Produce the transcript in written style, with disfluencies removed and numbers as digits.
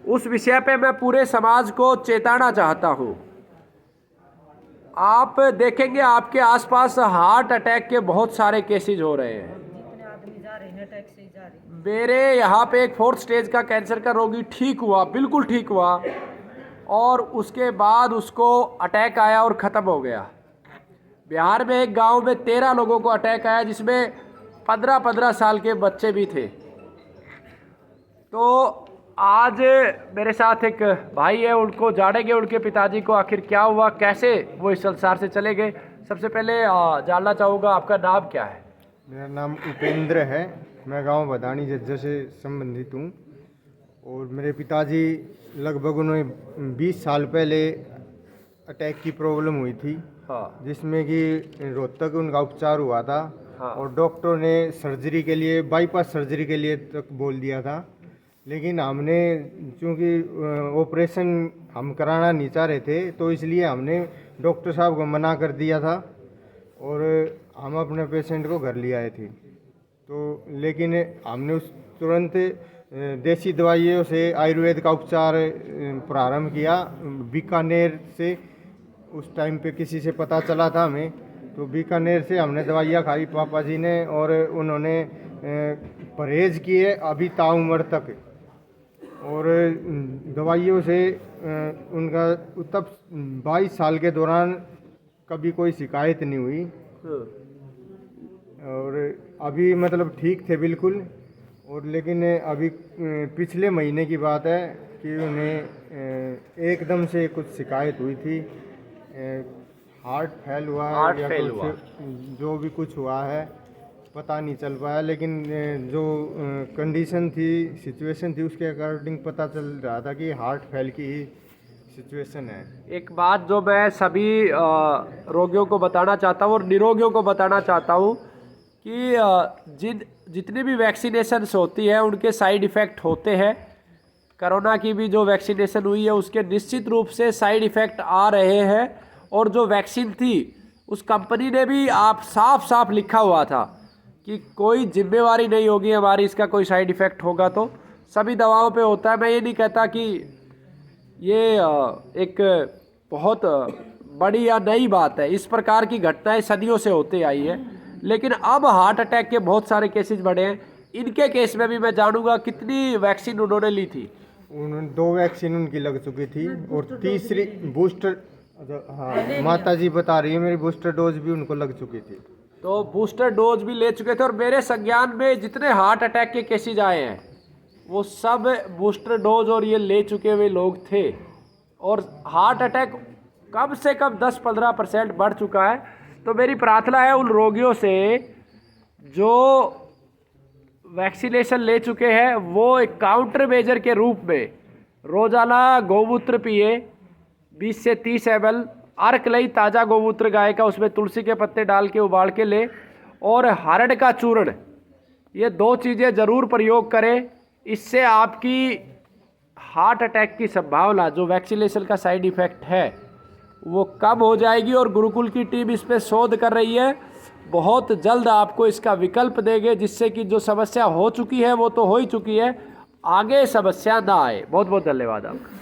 उस विषय पे मैं पूरे समाज को चेताना चाहता हूँ। आप देखेंगे आपके आसपास हार्ट अटैक के बहुत सारे केसेज हो रहे हैं। जितने आदमी जा रहे हैं अटैक से ही जा रहे हैं। मेरे यहाँ पे एक 4th स्टेज का कैंसर का रोगी ठीक हुआ, बिल्कुल ठीक हुआ, और उसके बाद उसको अटैक आया और ख़त्म हो गया। बिहार में एक गांव में 13 लोगों को अटैक आया, जिसमें 15-15 साल के बच्चे भी थे। तो आज मेरे साथ एक भाई है, उनको जानेंगे उनके पिताजी को आखिर क्या हुआ, कैसे वो इस संसार से चले गए। सबसे पहले जानना चाहूँगा आपका नाम क्या है? मेरा नाम उपेंद्र है। मैं गांव बदानी जज्जर से संबंधित हूँ। और मेरे पिताजी लगभग उन्हें 20 साल पहले अटैक की प्रॉब्लम हुई थी। हाँ। जिसमें कि रोहतक उनका उपचार हुआ था। हाँ। और डॉक्टरों ने सर्जरी के लिए, बाईपास सर्जरी के लिए तक बोल दिया था। लेकिन हमने चूँकि ऑपरेशन हम कराना नहीं चाह रहे थे, तो इसलिए हमने डॉक्टर साहब को मना कर दिया था और हम अपने पेशेंट को घर ले आए थे। तो लेकिन हमने उस तुरंत देसी दवाइयों से आयुर्वेद का उपचार प्रारंभ किया बीकानेर से। उस टाइम पे किसी से पता चला था हमें, तो बीकानेर से हमने दवाइयाँ खाई पापा जी ने, और उन्होंने परहेज किए अभी ताउम्र तक। और दवाइयों से उनका तब 22 साल के दौरान कभी कोई शिकायत नहीं हुई। और अभी मतलब ठीक थे बिल्कुल। और लेकिन अभी पिछले महीने की बात है कि उन्हें एकदम से कुछ शिकायत हुई थी, हार्ट फेल हुआ या कुछ जो भी कुछ हुआ है पता नहीं चल पाया। लेकिन जो कंडीशन थी, सिचुएशन थी, उसके अकॉर्डिंग पता चल रहा था कि हार्ट फेल की ही सिचुएशन है। एक बात जो मैं सभी रोगियों को बताना चाहता हूँ और निरोगियों को बताना चाहता हूँ कि जितनी भी वैक्सीनेशंस होती है उनके साइड इफ़ेक्ट होते हैं। कोरोना की भी जो वैक्सीनेशन हुई है उसके निश्चित रूप से साइड इफ़ेक्ट आ रहे हैं। और जो वैक्सीन थी उस कंपनी ने भी आप साफ साफ लिखा हुआ था कि कोई जिम्मेवारी नहीं होगी हमारी, इसका कोई साइड इफ़ेक्ट होगा तो सभी दवाओं पे होता है। मैं ये नहीं कहता कि ये एक बहुत बड़ी या नई बात है, इस प्रकार की घटनाएं सदियों से होते आई है। लेकिन अब हार्ट अटैक के बहुत सारे केसेस बढ़े हैं। इनके केस में भी मैं जानूंगा कितनी वैक्सीन उन्होंने ली थी। उन्होंने 2 वैक्सीन उनकी लग चुकी थी और तीसरी बूस्टर, हाँ माता जी बता रही है, मेरी बूस्टर डोज भी उनको लग चुकी थी। तो बूस्टर डोज भी ले चुके थे। और मेरे संज्ञान में जितने हार्ट अटैक के केसेज आए हैं वो सब बूस्टर डोज और ये ले चुके हुए लोग थे। और हार्ट अटैक कम से कम 10-15% बढ़ चुका है। तो मेरी प्रार्थना है उन रोगियों से जो वैक्सीनेशन ले चुके हैं वो एक काउंटर मेजर के रूप में रोज़ाना गौमूत्र पिए 20 से 30 ml। अर्क लई ताज़ा गौमूत्र गाय का, उसमें तुलसी के पत्ते डाल के उबाल के ले, और हरड़ का चूर्ण, ये 2 चीज़ें ज़रूर प्रयोग करें। इससे आपकी हार्ट अटैक की संभावना, जो वैक्सीनेशन का साइड इफ़ेक्ट है, वो कम हो जाएगी। और गुरुकुल की टीम इस पर शोध कर रही है, बहुत जल्द आपको इसका विकल्प देंगे, जिससे कि जो समस्या हो चुकी है वो तो हो ही चुकी है, आगे समस्या ना आए। बहुत बहुत धन्यवाद आपका।